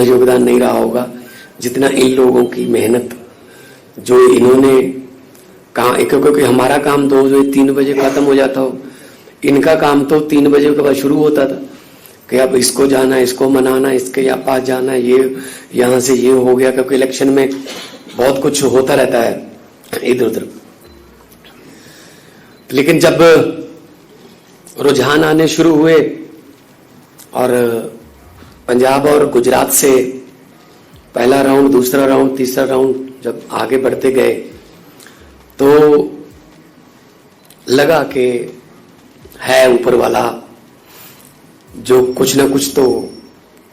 योगदान नहीं रहा होगा जितना इन लोगों की मेहनत जो इन्होंने कहा। क्योंकि हमारा काम 2 बजे 3 बजे खत्म हो जाता हो, इनका काम तो 3 बजे के बाद शुरू होता था कि अब इसको जाना है, इसको मनाना, इसके या पास जाना है, ये यहाँ से ये हो गया। क्योंकि इलेक्शन में बहुत कुछ होता रहता है इधर उधर। लेकिन जब रुझान आने शुरू हुए और पंजाब और गुजरात से पहला राउंड, दूसरा राउंड, तीसरा राउंड जब आगे बढ़ते गए तो लगा कि है ऊपर वाला जो कुछ ना कुछ तो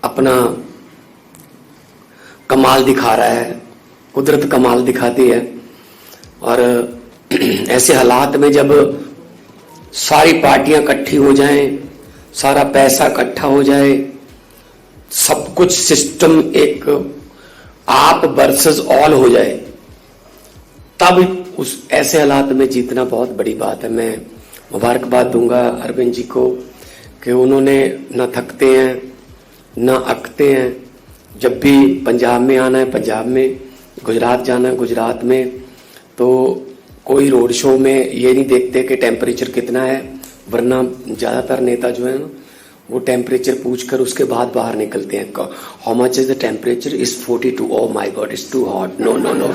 अपना कमाल दिखा रहा है, कुदरत कमाल दिखाती है। और ऐसे हालात में जब सारी पार्टियां इकट्ठी हो जाएं, सारा पैसा इकट्ठा हो जाए, सब कुछ सिस्टम एक आप वर्सेस ऑल हो जाए, तब उस ऐसे हालात में जीतना बहुत बड़ी बात है। मैं मुबारकबाद दूंगा अरविंद जी को कि उन्होंने न थकते हैं न अकते हैं। जब भी पंजाब में आना है पंजाब में, गुजरात जाना है गुजरात में, तो कोई रोड शो में ये नहीं देखते कि टेम्परेचर कितना है, वरना ज़्यादातर नेता जो है ना वो टेम्परेचर पूछकर उसके बाद बाहर निकलते हैं। How much is the temperature? Is 42। Oh my god, it's too hot, no no no.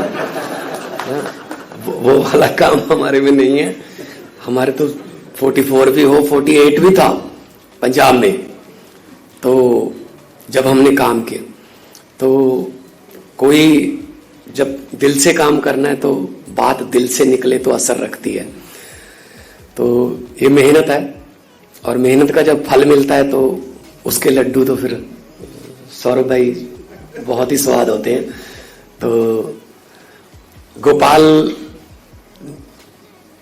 वो वाला काम हमारे में नहीं है। हमारे तो 44 भी हो, 48 भी था पंजाब में। तो जब हमने काम किया तो कोई जब दिल से काम करना है तो बात दिल से निकले तो असर रखती है। तो ये मेहनत है और मेहनत का जब फल मिलता है तो उसके लड्डू तो फिर सौरभ भाई बहुत ही स्वाद होते हैं। तो गोपाल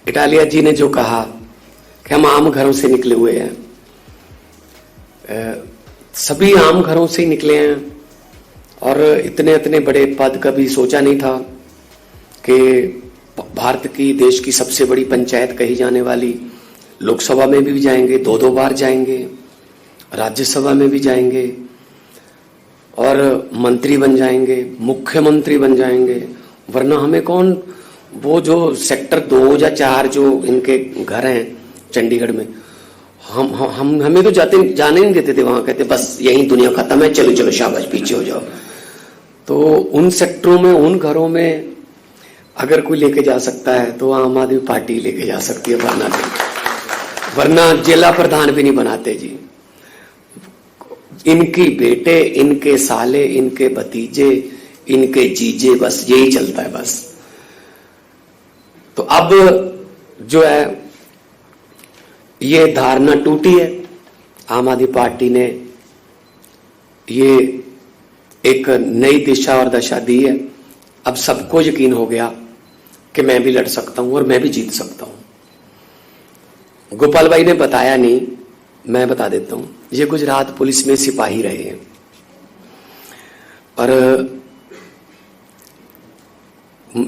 इटालिया जी ने जो कहा कि हम आम घरों से निकले हुए हैं, सभी आम घरों से ही निकले हैं और इतने इतने बड़े पद कभी सोचा नहीं था कि भारत की देश की सबसे बड़ी पंचायत कही जाने वाली लोकसभा में भी जाएंगे, 2-2 बार जाएंगे, राज्यसभा में भी जाएंगे और मंत्री बन जाएंगे, मुख्यमंत्री बन जाएंगे। वरना हमें कौन, वो जो सेक्टर 2 या 4 जो इनके घर हैं चंडीगढ़ में, हम हमें तो जाने नहीं देते थे। वहां कहते बस यही दुनिया खत्म है, चलो चलो शाबाश पीछे हो जाओ। तो उन सेक्टरों में, उन घरों में अगर कोई लेके जा सकता है तो आम आदमी पार्टी लेके जा सकती है, वरना जिला प्रधान भी नहीं बनाते जी। इनकी बेटे, इनके साले, इनके भतीजे, इनके जीजे, बस यही चलता है बस। तो अब जो है ये धारणा टूटी है। आम आदमी पार्टी ने ये एक नई दिशा और दशा दी है। अब सबको यकीन हो गया कि मैं भी लड़ सकता हूं और मैं भी जीत सकता हूं। गोपाल भाई ने बताया नहीं, मैं बता देता हूं। ये गुजरात पुलिस में सिपाही रहे हैं और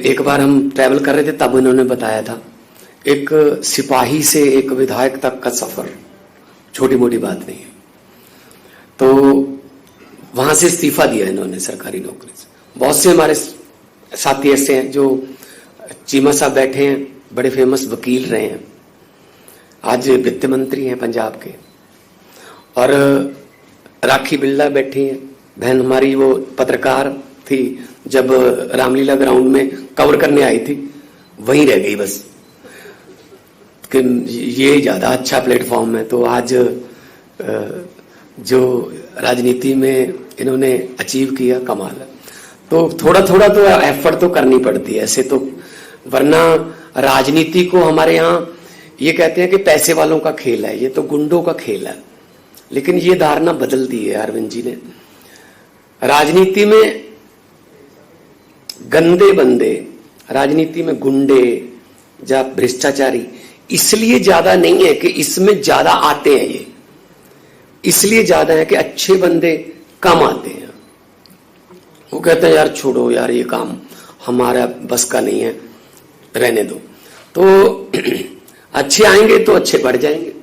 एक बार हम ट्रैवल कर रहे थे तब उन्होंने बताया था, एक सिपाही से एक विधायक तक का सफर छोटी मोटी बात नहीं है। तो वहां से इस्तीफा दिया इन्होंने सरकारी नौकरी से। बहुत से हमारे साथी ऐसे हैं जो, चीमा साहब बैठे हैं, बड़े फेमस वकील रहे हैं, आज वित्त मंत्री हैं पंजाब के। और राखी बिरला बैठी हैं, बहन हमारी, वो पत्रकार थी, जब रामलीला ग्राउंड में कवर करने आई थी वहीं रह गई बस कि ये ज्यादा अच्छा प्लेटफॉर्म है। तो आज जो राजनीति में इन्होंने अचीव किया, कमाल है। तो थोड़ा थोड़ा तो एफर्ट तो करनी पड़ती है ऐसे तो, वरना राजनीति को हमारे यहाँ ये कहते हैं कि पैसे वालों का खेल है, ये तो गुंडों का खेल है। लेकिन ये धारणा बदल दी है अरविंद जी ने। राजनीति में गंदे बंदे, राजनीति में गुंडे या भ्रष्टाचारी इसलिए ज्यादा नहीं है कि इसमें ज्यादा आते हैं, ये इसलिए ज्यादा है कि अच्छे बंदे कम आते हैं। वो कहते हैं यार छोड़ो यार, ये काम हमारा बस का नहीं है, रहने दो। तो अच्छे आएंगे तो अच्छे बढ़ जाएंगे।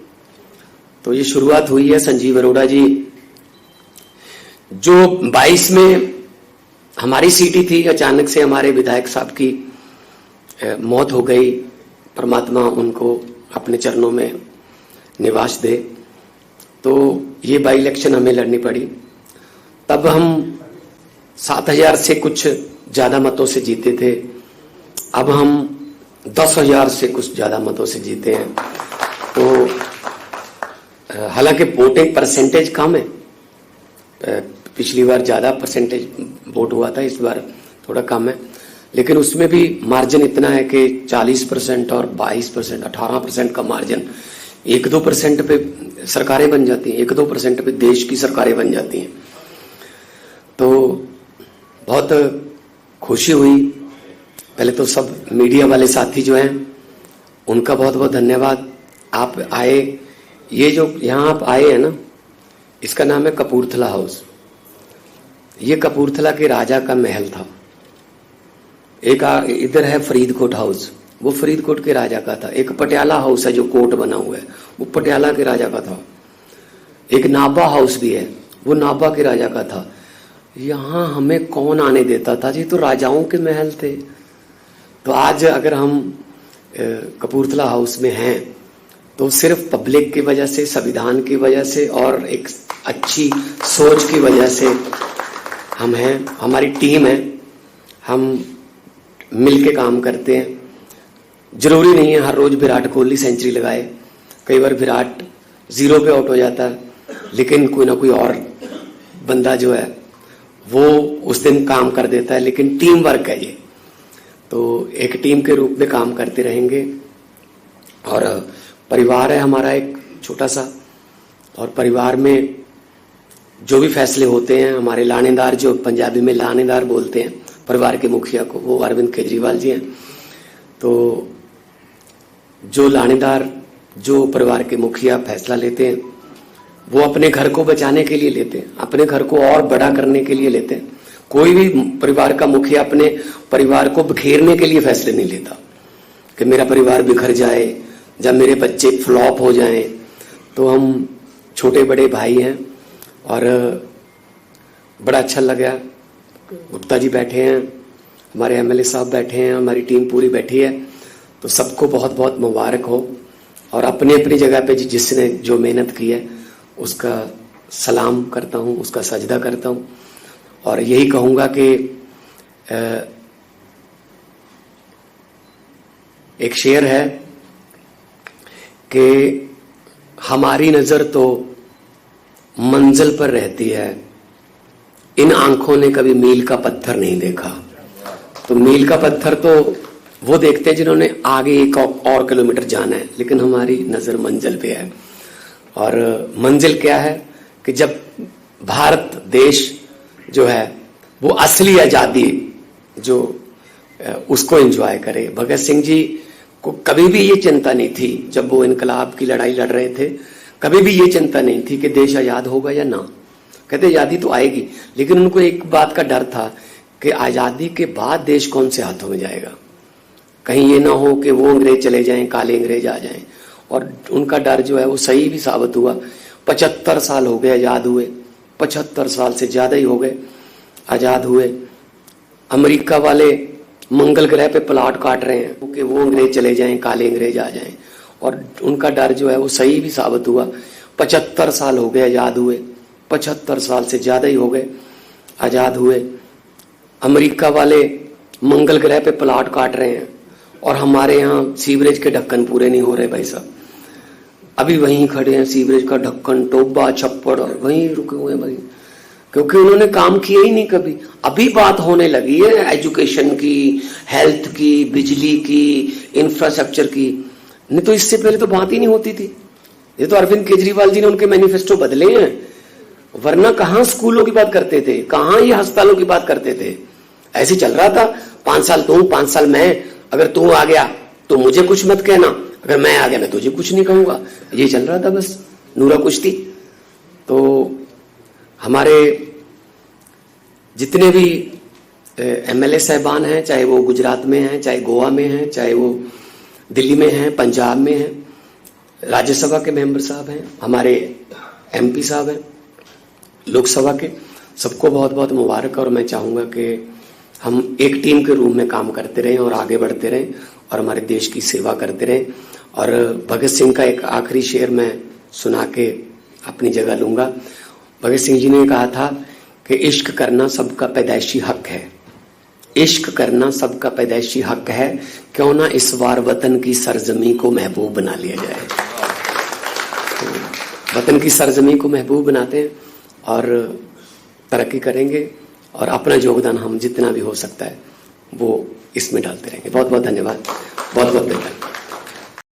तो ये शुरुआत हुई है। संजीव अरोड़ा जी जो 22 में हमारी सीटी थी, अचानक से हमारे विधायक साहब की मौत हो गई। परमात्मा उनको अपने चरणों में निवास दे। तो ये बाई इलेक्शन हमें लड़नी पड़ी। तब हम 7,000 से कुछ ज्यादा मतों से जीते थे। अब हम 10,000 से कुछ ज्यादा मतों से जीते हैं। तो हालांकि वोटिंग परसेंटेज कम है, पिछली बार ज्यादा परसेंटेज वोट हुआ था, इस बार थोड़ा कम है, लेकिन उसमें भी मार्जिन इतना है कि 40% और 22%, 18% का मार्जिन। 1-2% पे सरकारें बन जाती हैं, 1-2% पे देश की सरकारें बन जाती हैं। तो बहुत खुशी हुई। पहले तो सब मीडिया वाले साथी जो हैं उनका बहुत बहुत धन्यवाद। आप आए, ये जो यहाँ आप आए हैं ना, इसका नाम है कपूरथला हाउस। ये कपूरथला के राजा का महल था। एक इधर है फरीदकोट हाउस, वो फरीदकोट के राजा का था। एक पटियाला हाउस है जो कोट बना हुआ है, वो पटियाला के राजा का था। एक नाभा हाउस भी है, वो नाभा के राजा का था। यहाँ हमें कौन आने देता था जी, तो राजाओं के महल थे। तो आज अगर हम कपूरथला हाउस में हैं तो सिर्फ पब्लिक की वजह से, संविधान की वजह से और एक अच्छी सोच की वजह से हम हैं। हमारी टीम है, हम मिलके काम करते हैं। जरूरी नहीं है हर रोज विराट कोहली सेंचुरी लगाए, कई बार विराट 0 पे आउट हो जाता है, लेकिन कोई ना कोई और बंदा जो है वो उस दिन काम कर देता है। लेकिन टीम वर्क है ये, तो एक टीम के रूप में काम करते रहेंगे। और परिवार है हमारा एक छोटा सा, और परिवार में जो भी फैसले होते हैं, हमारे लानेदार, जो पंजाबी में लानेदार बोलते हैं परिवार के मुखिया को, वो अरविंद केजरीवाल जी हैं। तो जो लानेदार, जो परिवार के मुखिया फैसला लेते हैं, वो अपने घर को बचाने के लिए लेते हैं, अपने घर को और बड़ा करने के लिए लेते हैं। कोई भी परिवार का मुखिया अपने परिवार को बिखेरने के लिए फैसले नहीं लेता कि मेरा परिवार बिखर जाए, जब मेरे बच्चे फ्लॉप हो जाएं। तो हम छोटे बड़े भाई हैं और बड़ा अच्छा लगा। गुप्ता जी बैठे हैं, हमारे एमएलए साहब बैठे हैं, हमारी टीम पूरी बैठी है। तो सबको बहुत बहुत मुबारक हो, और अपनी अपनी जगह पे जिसने जो मेहनत की है उसका सलाम करता हूँ, उसका सजदा करता हूँ। और यही कहूँगा कि एक शेर है कि हमारी नजर तो मंजिल पर रहती है, इन आंखों ने कभी मील का पत्थर नहीं देखा। तो मील का पत्थर तो वो देखते हैं जिन्होंने आगे 1 और किलोमीटर जाना है, लेकिन हमारी नजर मंजिल पे है। और मंजिल क्या है कि जब भारत देश जो है वो असली आजादी जो उसको एंजॉय करे। भगत सिंह जी को कभी भी ये चिंता नहीं थी, जब वो इनकलाब की लड़ाई लड़ रहे थे, कभी भी ये चिंता नहीं थी कि देश आजाद होगा या ना। कहते आजादी तो आएगी, लेकिन उनको एक बात का डर था कि आजादी के बाद देश कौन से हाथों में जाएगा, कहीं ये ना हो कि वो अंग्रेज चले जाएं, काले अंग्रेज आ जाएं। और उनका डर जो है वो सही भी साबित हुआ। 75 साल हो गए आजाद हुए, 75 साल से ज्यादा ही हो गए आजाद हुए। अमेरिका वाले मंगल ग्रह पे प्लाट काट रहे हैं कि वो अंग्रेज चले जाएं, काले अंग्रेज आ जाएं। और उनका डर जो है वो सही भी साबित हुआ। 75 साल हो गए आजाद हुए, 75 साल से ज्यादा ही हो गए आजाद हुए। अमेरिका वाले मंगल ग्रह पे प्लाट काट रहे हैं, और हमारे यहाँ सीवरेज के ढक्कन पूरे नहीं हो रहे भाई साहब। अभी वहीं खड़े हैं, सीवरेज का ढक्कन, टोबा, छप्पड़, और वहीं रुके हुए हैं भाई, क्योंकि उन्होंने काम किया ही नहीं कभी। अभी बात होने लगी है एजुकेशन की, हेल्थ की, बिजली की, इंफ्रास्ट्रक्चर की, नहीं तो इससे पहले तो बात ही नहीं होती थी। ये तो अरविंद केजरीवाल जी ने उनके मैनिफेस्टो बदले हैं, वरना कहाँ स्कूलों की बात करते थे, कहाँ ये अस्पतालों की बात करते थे। ऐसे चल रहा था, 5 साल तू, 5 साल मैं, अगर तू आ गया तो मुझे कुछ मत कहना, अगर मैं आ गया मैं तुझे कुछ नहीं कहूंगा। ये चल रहा था बस, नूरा कुश्ती। तो हमारे जितने भी एमएलए साहबान हैं, चाहे वो गुजरात में हैं, चाहे गोवा में हैं, चाहे वो दिल्ली में हैं, पंजाब में हैं, राज्यसभा के मेंबर साहब हैं, हमारे एमपी साहब हैं लोकसभा के, सबको बहुत बहुत मुबारक। और मैं चाहूँगा कि हम एक टीम के रूप में काम करते रहें और आगे बढ़ते रहें और हमारे देश की सेवा करते रहें। और भगत सिंह का एक आखिरी शेर मैं सुना के अपनी जगह लूँगा। भगत सिंह जी ने कहा था कि इश्क करना सबका पैदाइशी हक है, इश्क करना सबका पैदाइशी हक है, क्यों ना इस बार वतन की सरजमी को महबूब बना लिया जाए। तो वतन की सरजमी को महबूब बनाते हैं और तरक्की करेंगे और अपना योगदान हम जितना भी हो सकता है वो इसमें डालते रहेंगे। बहुत बहुत धन्यवाद, बहुत बहुत धन्यवाद।